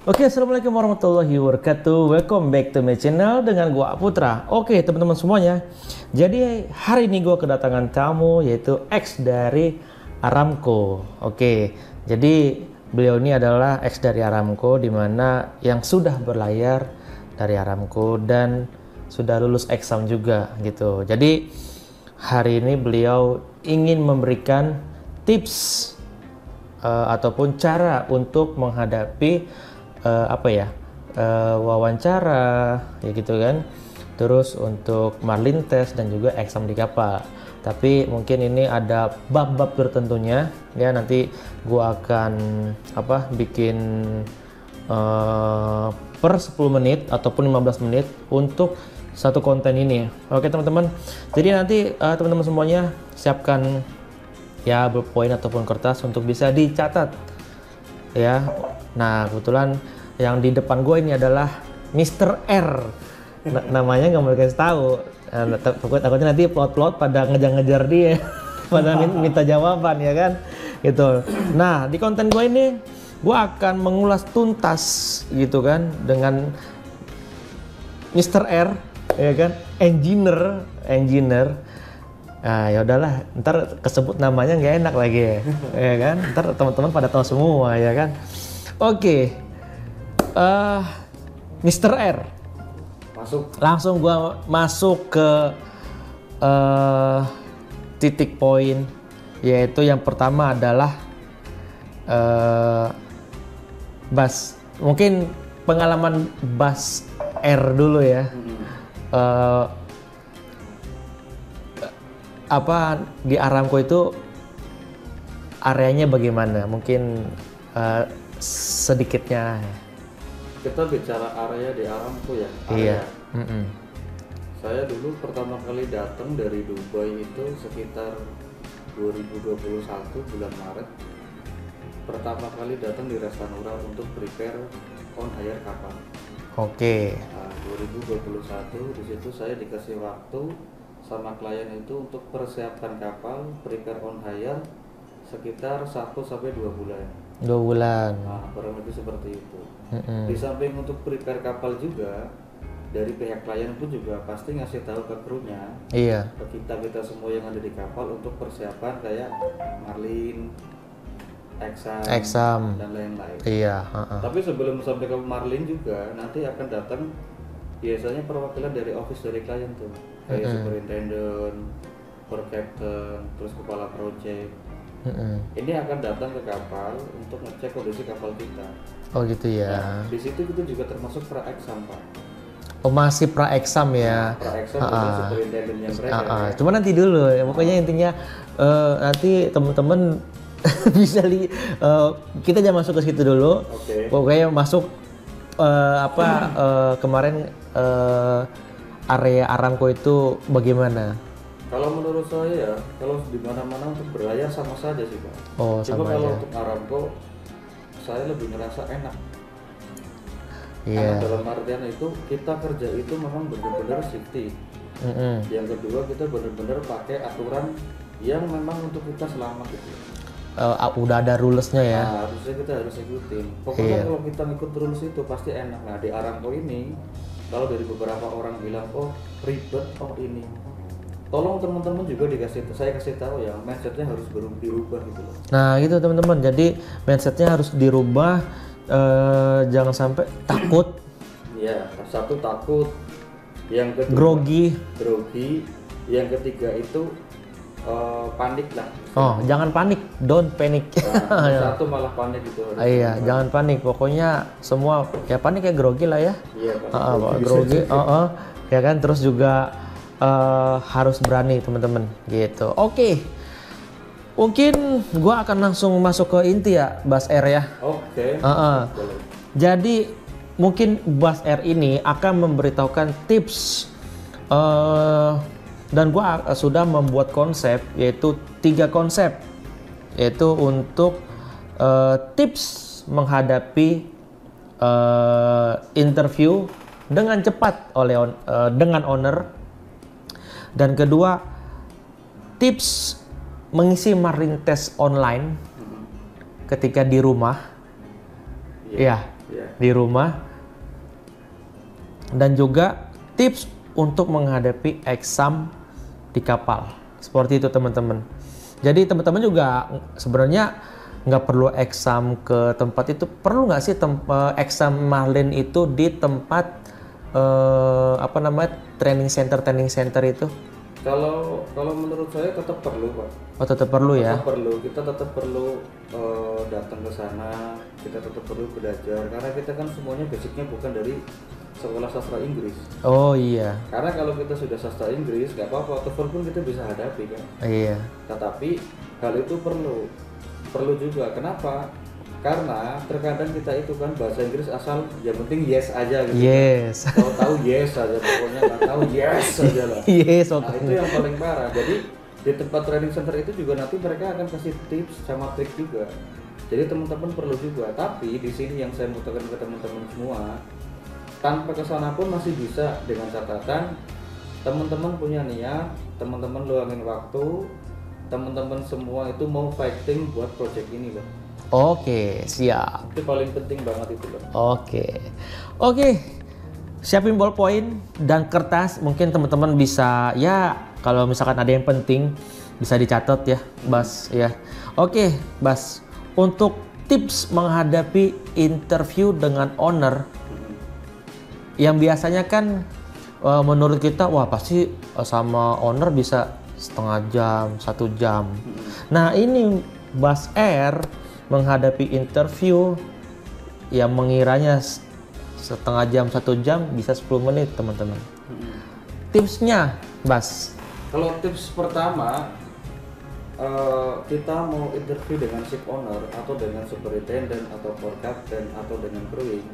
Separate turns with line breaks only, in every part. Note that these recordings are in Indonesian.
Oke, assalamualaikum warahmatullahi wabarakatuh. Welcome back to my channel dengan gua Putra. Oke, teman-teman semuanya. Jadi hari ini gua kedatangan tamu yaitu ex dari Aramco. Oke, jadi beliau ini adalah ex dari Aramco, dimana yang sudah berlayar dari Aramco dan sudah lulus exam juga gitu. Jadi hari ini beliau ingin memberikan tips ataupun cara untuk menghadapi wawancara ya gitu kan, terus untuk marlin test dan juga exam di kapal. Tapi mungkin ini ada bab-bab tertentunya ya, nanti gua akan bikin per 10 menit ataupun 15 menit untuk satu konten ini. Oke teman-teman, jadi nanti teman-teman semuanya siapkan ya ballpoint ataupun kertas untuk bisa dicatat ya. Nah kebetulan yang di depan gue ini adalah Mr. R. Namanya nggak mau dikasih tahu. Takutnya nanti plot-plot pada ngejar-ngejar dia, pada minta jawaban ya kan, gitu. Nah di konten gue ini gue akan mengulas tuntas gitu kan dengan Mr. R, ya kan, engineer. Nah ya udahlah, ntar kesebut namanya nggak enak lagi ya kan. Ntar teman-teman pada tahu semua ya kan. Oke, Mr. R, langsung gua masuk ke titik poin, yaitu yang pertama adalah Bas. Mungkin pengalaman Bas R dulu ya. Di Aramco itu areanya bagaimana? Mungkin sedikitnya.
Kita bicara area di Aramco ya.
Iya.
Saya dulu pertama kali datang dari Dubai itu sekitar 2021 bulan Maret. Pertama kali datang di Restanura untuk prepare on hire kapal.
Oke.
Nah, 2021 di situ saya dikasih waktu sama klien itu untuk persiapkan kapal prepare on hire sekitar 1 sampai 2 bulan.
2 bulan.
Nah, kurang lebih seperti itu. Di samping untuk prepare kapal juga, dari pihak klien pun juga pasti ngasih tahu ke krunya,
Iya.
ke kita semua yang ada di kapal untuk persiapan kayak marlin, exam dan lain-lain.
Iya.
Tapi sebelum sampai ke marlin juga nanti akan datang biasanya perwakilan dari office dari klien tuh, kayak superintendent, per captain, terus kepala project. Ini akan datang ke kapal untuk ngecek kondisi kapal kita.
Oh gitu ya.
Nah, di situ kita juga termasuk pra-exam Pak.
Oh masih pra-exam ya.
Pra-exam itu superintendennya mereka.
Cuma nanti dulu ya, pokoknya intinya nanti teman-teman bisa kita jangan masuk ke situ dulu.
Oke.
Pokoknya masuk kemarin area Aramco itu bagaimana?
Kalau menurut saya ya, kalau di mana-mana untuk berlayar sama saja sih Pak.
Oh,
cuma
sama
kalau
aja.
untuk Aramco saya lebih ngerasa enak.
Iya.
Karena dalam artian itu kita kerja itu memang benar-benar safety. Yang kedua kita benar-benar pakai aturan yang memang untuk kita selamat gitu.
Udah ada rulesnya ya.
Nah, harusnya kita harus ikutin. Pokoknya kalau kita ngikut rules itu pasti enak. Nah di Aramco ini, kalau dari beberapa orang bilang, oh ribet, oh ini. Tolong teman-teman juga saya kasih tahu ya, mindsetnya harus dirubah gitu loh.
Nah gitu teman-teman, jadi mindsetnya harus dirubah, jangan sampai takut.
Iya, satu takut, yang kedua
grogi,
yang ketiga itu panik lah.
Oh jangan panik, don't panic.
Nah, satu malah panik gitu.
Iya, jangan panik, pokoknya semua ya panik ya grogi lah ya.
Iya, Pak.
Grogi, ya kan, terus juga harus berani teman-teman gitu. Oke. Mungkin gua akan langsung masuk ke inti ya, Bas R ya.
Oke.
Boleh. Jadi mungkin Bas R ini akan memberitahukan tips dan gua sudah membuat konsep, yaitu 3 konsep, yaitu untuk tips menghadapi interview dengan cepat dengan owner. Dan kedua, tips mengisi marine test online ketika di rumah. Ya,
Iya.
di rumah, dan juga tips untuk menghadapi exam di kapal. Seperti itu teman-teman. Jadi teman-teman juga sebenarnya nggak perlu exam ke tempat itu. Perlu nggak sih exam Marlin itu di tempat training center itu?
Kalau menurut saya tetap perlu, Pak.
Oh, tetap perlu ya?
Tetap perlu, kita tetap perlu datang ke sana, kita tetap perlu belajar karena kita kan semuanya basicnya bukan dari sekolah sastra Inggris.
Oh iya.
Karena kalau kita sudah sastra Inggris, nggak apa-apa, TOEFL pun kita bisa hadapi kan.
Iya.
Tetapi hal itu perlu juga. Kenapa? Karena terkadang kita itu kan bahasa Inggris asal yang penting yes aja gitu.
Yes.
Kalau tahu yes aja pokoknya, nggak tahu yes aja lah.
Yes,
Nah itu yang paling parah. Jadi di tempat training center itu juga nanti mereka akan kasih tips sama trik juga. Jadi teman-teman perlu juga. Tapi di sini yang saya mau tekankan ke teman-teman semua, tanpa kesana pun masih bisa dengan catatan teman-teman punya niat, teman-teman luangin waktu, teman-teman semua itu mau fighting buat project ini loh.
Oke, siap.
Itu paling penting banget itu loh.
Oke. Siapin ballpoint dan kertas. Mungkin teman-teman bisa ya kalau misalkan ada yang penting bisa dicatat ya, Bas ya. Oke, Bas. Untuk tips menghadapi interview dengan owner yang biasanya kan menurut kita wah pasti sama owner bisa setengah jam, 1 jam. Nah, ini Bas R menghadapi interview yang mengiranya setengah jam, 1 jam bisa 10 menit teman-teman. Tipsnya, Bas?
Kalau tips pertama, kita mau interview dengan ship owner atau dengan superintendent atau port captain atau dengan crewing,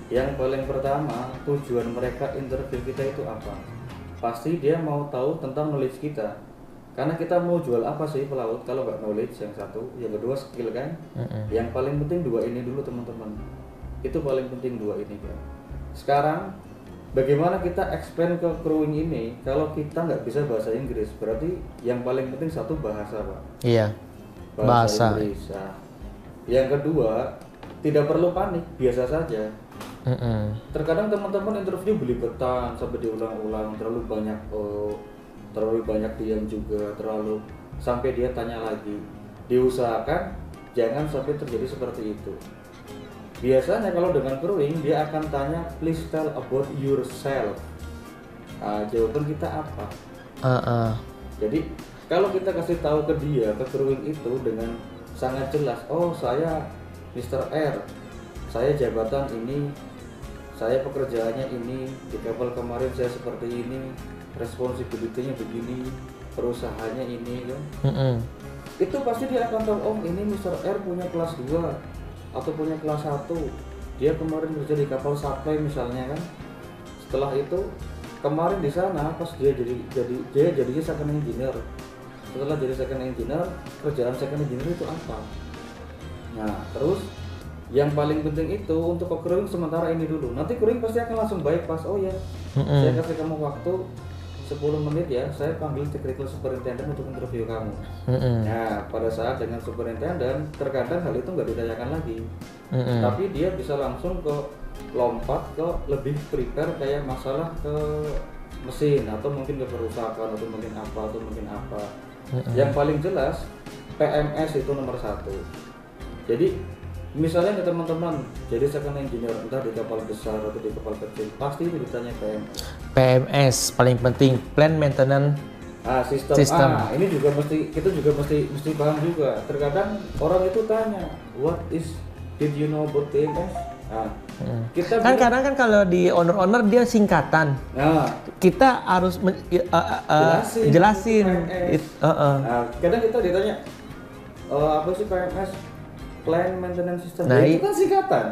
yang paling pertama tujuan mereka interview kita itu apa? Pasti dia mau tahu tentang knowledge kita. Karena kita mau jual apa sih pelaut kalau nggak knowledge yang satu, yang kedua skill kan. Yang paling penting 2 ini dulu teman-teman. Itu paling penting 2 ini kan. Sekarang bagaimana kita expand ke crewing ini kalau kita nggak bisa bahasa Inggris? Berarti yang paling penting satu bahasa, Pak.
Iya.
Bahasa Inggris. Nah, yang kedua tidak perlu panik, biasa saja. Terkadang teman-teman interview belibetan sampai diulang-ulang, terlalu banyak diam juga, terlalu sampai dia tanya lagi. Diusahakan jangan sampai terjadi seperti itu. Biasanya kalau dengan crewing dia akan tanya please tell about yourself. Jawaban kita apa? Jadi kalau kita kasih tahu ke dia, ke crewing itu dengan sangat jelas, oh saya Mr. R, saya jabatan ini, saya pekerjaannya ini, di kapal kemarin saya seperti ini, responsibility-nya begini, perusahaannya ini kan. Itu pasti dia akan tahu, oh ini Mr. R punya kelas 2 atau punya kelas 1. Dia kemarin kerja di kapal supply misalnya kan. Setelah itu kemarin di sana pas dia jadinya second engineer. Setelah jadi second engineer, kerjaan second engineer itu apa? Nah, terus yang paling penting itu untuk ke crewing sementara ini dulu. Nanti crewing pasti akan langsung bypass. Oh ya, saya kasih kamu waktu 10 menit ya, saya panggil technical superintendent untuk interview kamu. Nah, pada saat dengan superintendent, terkadang hal itu nggak ditanyakan lagi. Tapi dia bisa langsung lompat ke lebih prepare kayak masalah ke mesin atau mungkin ke perusahaan atau mungkin apa. Yang paling jelas PMS itu nomor 1. Jadi misalnya nih teman-teman jadi second engineer entah di kapal besar atau di kapal kecil, pasti itu ditanya
PMS paling penting, plan maintenance system.
Ini juga kita juga mesti paham juga. Terkadang orang itu tanya did you know about PMS? Kita
kan kadang kan kalau di owner dia singkatan. Kita harus jelasin.
Kadang kita ditanya apa sih PMS? Plan Maintenance System.
Nah,
itu kan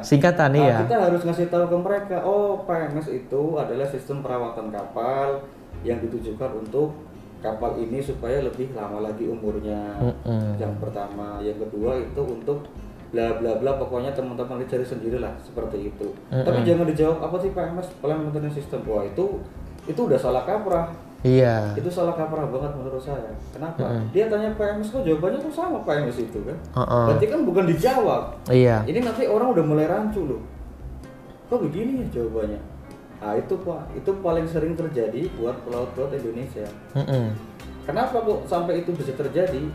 singkatan.
Iya.
Kita harus ngasih tahu ke mereka, oh PMS itu adalah sistem perawatan kapal yang ditujukan untuk kapal ini supaya lebih lama lagi umurnya. Yang pertama, yang kedua itu untuk bla bla bla, pokoknya teman-teman cari sendirilah seperti itu. Tapi jangan dijawab apa sih PMS, Plan Maintenance System. Wah, itu udah salah kaprah.
Iya.
Itu salah kaprah banget menurut saya. Kenapa? Dia tanya PMS kok jawabannya tuh sama PMS itu kan. Berarti kan bukan dijawab.
Iya.
Ini nanti orang udah mulai rancu loh. kok begini ya jawabannya. Nah itu Pak, itu paling sering terjadi buat pelaut-pelaut Indonesia. Kenapa kok sampai itu bisa terjadi?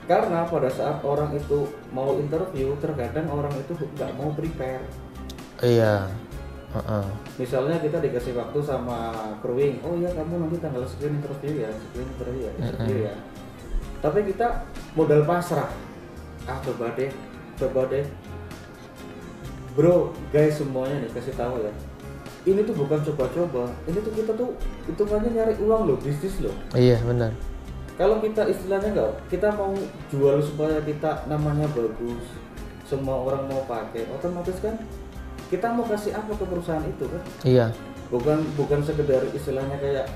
Karena pada saat orang itu mau interview, terkadang orang itu nggak mau prepare.
Iya.
Misalnya kita dikasih waktu sama crewing, oh ya kamu nanti tanggal sekian interview ya, interview ya. Tapi kita modal pasrah. Coba deh. Bro, guys semuanya nih kasih tahu ya. Ini tuh bukan coba-coba, ini tuh kita tuh hitungannya nyari uang loh, bisnis loh.
Iya benar.
Kalau kita istilahnya kita mau jual supaya kita namanya bagus, semua orang mau pakai, otomatis kan kita mau kasih apa ke perusahaan itu kan?
Iya.
Bukan sekedar istilahnya kayak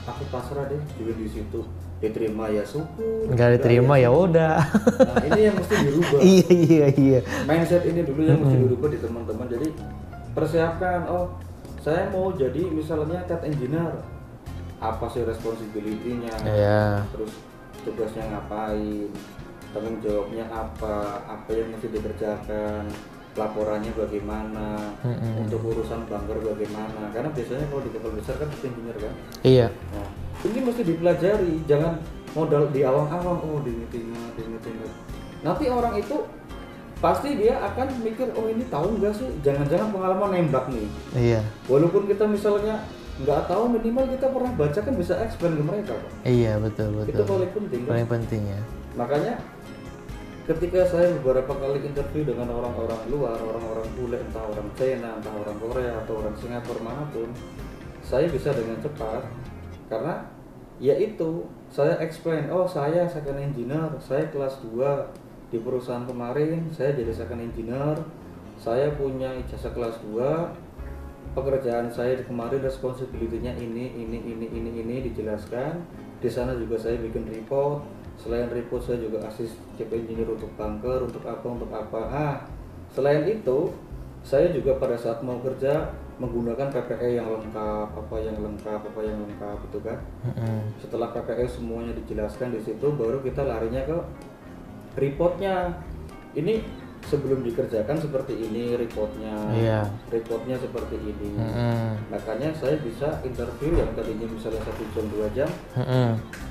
aku pasrah deh juga di situ, diterima ya syukur,
nggak diterima ya udah.
Nah ini yang mesti dirubah.
Iya.
Mindset ini dulu yang mesti dirubah di teman-teman. Jadi persiapkan, oh saya mau jadi misalnya cat engineer, apa sih responsibility-nya, terus tugasnya ngapain, tanggung jawabnya apa yang mesti dikerjakan, laporannya bagaimana, untuk urusan bunker bagaimana, karena biasanya kalau di kapal besar kan engineer kan.
Iya.
Nah, ini mesti dipelajari, jangan modal di awang-awang, oh di meeting. Nanti orang itu pasti dia akan mikir, oh ini tahu nggak sih, jangan-jangan pengalaman nembak nih.
Iya.
Walaupun kita misalnya nggak tahu, minimal kita pernah baca kan bisa explain ke mereka Pak.
Iya betul.
Itu paling penting kan?
Paling penting ya.
Makanya ketika saya beberapa kali interview dengan orang-orang luar, orang-orang bule, entah orang China, entah orang Korea atau orang Singapura manapun, saya bisa dengan cepat karena yaitu saya explain, oh saya second engineer, saya kelas 2 di perusahaan kemarin, saya jadi second engineer, saya punya ijazah kelas 2, pekerjaan saya kemarin responsibility-nya ini dijelaskan. Di sana juga saya bikin report. Selain report saya juga assist chief engineer untuk bunker, untuk apa. Selain itu, saya juga pada saat mau kerja menggunakan PPE yang lengkap, apa yang lengkap itu kan. Setelah PPE semuanya dijelaskan di situ, baru kita larinya ke reportnya. Ini sebelum dikerjakan seperti ini reportnya, reportnya seperti ini. Makanya saya bisa interview yang tadinya misalnya 1 jam 2 jam,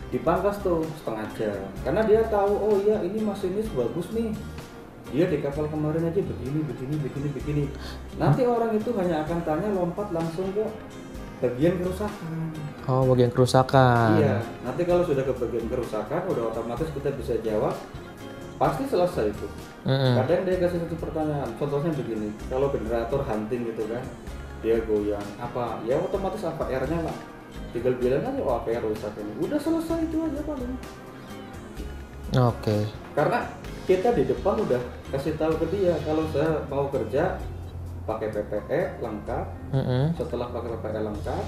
dipangkas tuh setengah jam, karena dia tahu, oh iya ini masinis bagus nih, dia di kapal kemarin aja begini. Nanti orang itu hanya akan tanya, lompat langsung ke bagian kerusakan.
Oh, bagian kerusakan.
Iya, nanti kalau sudah ke bagian kerusakan, udah otomatis kita bisa jawab, pasti selesai itu. Kadang dia kasih satu pertanyaan, contohnya begini, kalau generator hunting gitu kan, dia goyang, apa, ya otomatis apa R-nya lah, tinggal bilang aja, oh apa rusak ini, udah selesai itu aja paling.
Oke.
Karena kita di depan udah kasih tahu ke dia, kalau saya mau kerja pakai PPE lengkap, setelah pakai PPE lengkap,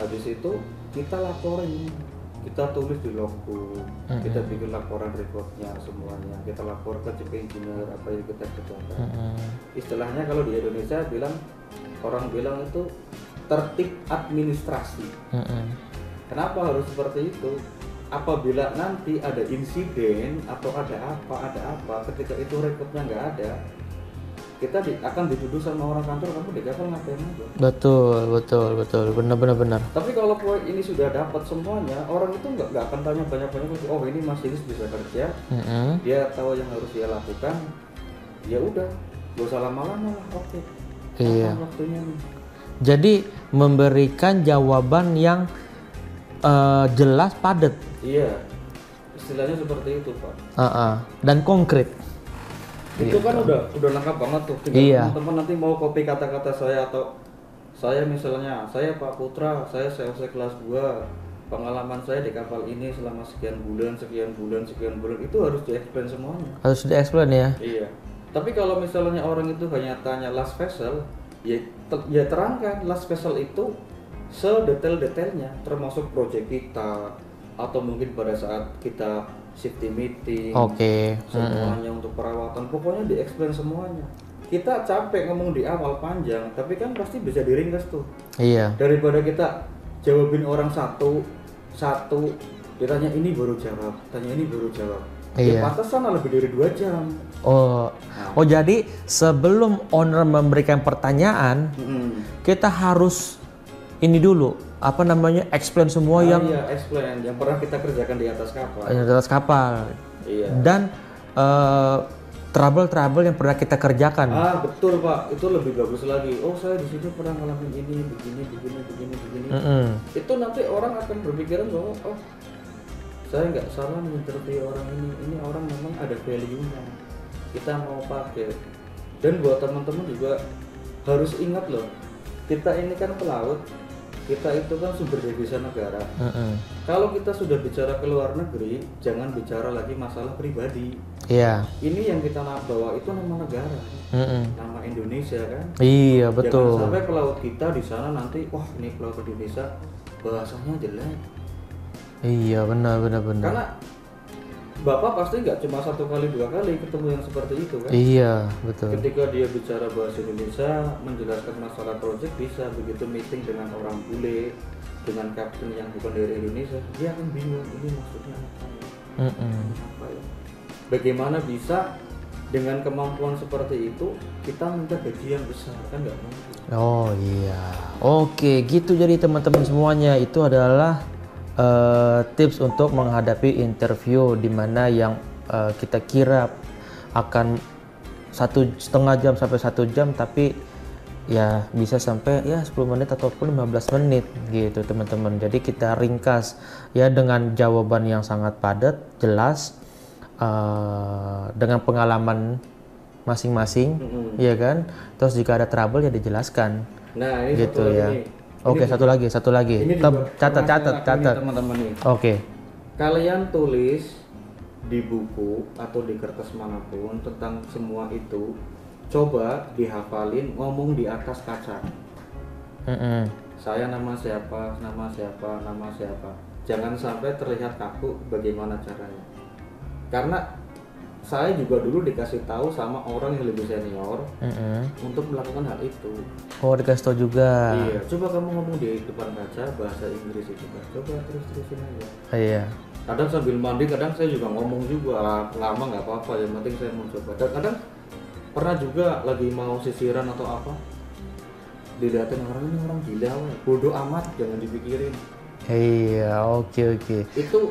habis itu kita laporin, kita tulis di logbook, kita bikin laporan reportnya semuanya, kita lapor ke chief engineer apa yang kita kerjakan. Istilahnya kalau di Indonesia orang bilang itu tertib administrasi. Kenapa harus seperti itu? Apabila nanti ada insiden atau ada apa, ketika itu rekodnya nggak ada, kita akan dituduh sama orang kantor, kamu di kapal ngapain aja. Betul, benar.
Tapi
kalau poin ini sudah dapat semuanya, orang itu nggak akan tanya banyak-banyak lagi. Oh ini masinis bisa kerja, dia tahu yang harus dia lakukan, ya udah, gak usah lama-lama lah, oke.
Iya.
Waktunya nih.
Jadi memberikan jawaban yang jelas, padat.
Iya, istilahnya seperti itu Pak.
Dan konkret.
Itu kan udah lengkap banget tuh. Teman-teman nanti mau copy kata-kata saya, atau saya misalnya, saya Pak Putra, saya COC kelas 2, pengalaman saya di kapal ini selama sekian bulan, itu harus di-explain semuanya.
Harus di-explain ya?
Iya. Tapi kalau misalnya orang itu hanya tanya last vessel, ya terangkan last vessel itu sedetail-detailnya, termasuk project kita, atau mungkin pada saat kita safety meeting, semuanya untuk perawatan, pokoknya di-explain semuanya. Kita capek ngomong di awal panjang, tapi kan pasti bisa diringkas tuh.
Iya.
Daripada kita jawabin orang satu, ditanya ini baru jawab, tanya ini baru jawab. Ya
Iya.
pantas sana lebih dari 2 jam.
Oh jadi sebelum owner memberikan pertanyaan, kita harus ini dulu, apa namanya, explain semua yang
Iya, explain yang pernah kita kerjakan di atas kapal.
di atas kapal.
Iya.
Dan trouble yang pernah kita kerjakan.
Betul Pak, itu lebih bagus lagi. Oh saya di situ pernah ngalamin ini, begini. Itu nanti orang akan berpikiran bahwa oh saya nggak salah menginterview orang ini orang memang ada value-nya. Kita mau pakai. Dan buat teman-teman juga harus ingat loh, kita ini kan pelaut, kita itu kan sumber devisa negara. Kalau kita sudah bicara ke luar negeri, jangan bicara lagi masalah pribadi.
Iya.
Ini yang kita bawa itu nama negara, nama Indonesia kan.
Iya betul.
Jangan sampai pelaut kita di sana nanti, wah ini pelaut Indonesia bahasanya jelek.
Iya benar.
Karena Bapak pasti nggak cuma 1 kali 2 kali ketemu yang seperti itu kan.
Iya betul.
Ketika dia bicara bahasa Indonesia, menjelaskan masalah project bisa, begitu meeting dengan orang bule, dengan kapten yang bukan dari Indonesia, dia akan bingung ini maksudnya apa ya? Apa ya? Bagaimana bisa dengan kemampuan seperti itu kita minta gaji yang besar, kan nggak mungkin.
Oh iya. Oke gitu, jadi teman-teman semuanya itu adalah tips untuk menghadapi interview di mana yang kita kira akan 1,5 jam sampai 1 jam, tapi ya bisa sampai ya 10 menit ataupun 15 menit gitu teman-teman. Jadi kita ringkas ya dengan jawaban yang sangat padat, jelas, dengan pengalaman masing-masing, ya kan. Terus jika ada trouble ya dijelaskan.
Nah ini
gitu
satu
ya.
lagi nih.
Oke, satu lagi.
Ini juga
Catat.
teman-teman nih.
Oke.
Kalian tulis di buku atau di kertas manapun tentang semua itu, coba dihafalin, ngomong di atas kaca. Saya nama siapa. Jangan sampai terlihat kaku bagaimana caranya. Karena saya juga dulu dikasih tahu sama orang yang lebih senior untuk melakukan hal itu.
Oh, dikasih tahu juga.
Iya, coba kamu ngomong di depan kaca bahasa Inggris itu kan. Coba terusin aja.
Iya.
Kadang sambil mandi, kadang saya juga ngomong juga. Lama nggak apa-apa, yang penting saya mau coba. Dan kadang pernah juga lagi mau sisiran atau apa, dilihatin orang ini orang gila, bodoh amat, jangan dipikirin.
Iya, oke.
Itu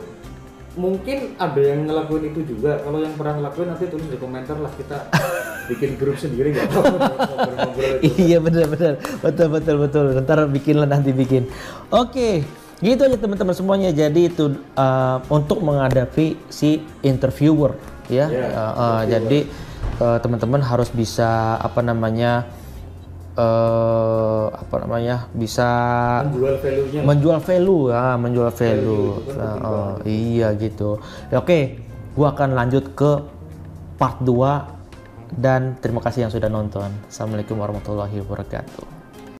mungkin ada yang ngelakuin itu juga. Kalau yang pernah ngelakuin nanti tulis di komentar lah, kita bikin grup sendiri nggak apa-apa.
Iya benar betul. Ntar nanti bikin. Oke, gitu aja teman-teman semuanya. Jadi itu untuk menghadapi si interviewer ya. Jadi teman-teman harus bisa bisa menjual value. Iya gitu. Oke, gua akan lanjut ke part 2 dan terima kasih yang sudah nonton. Assalamualaikum warahmatullahi wabarakatuh.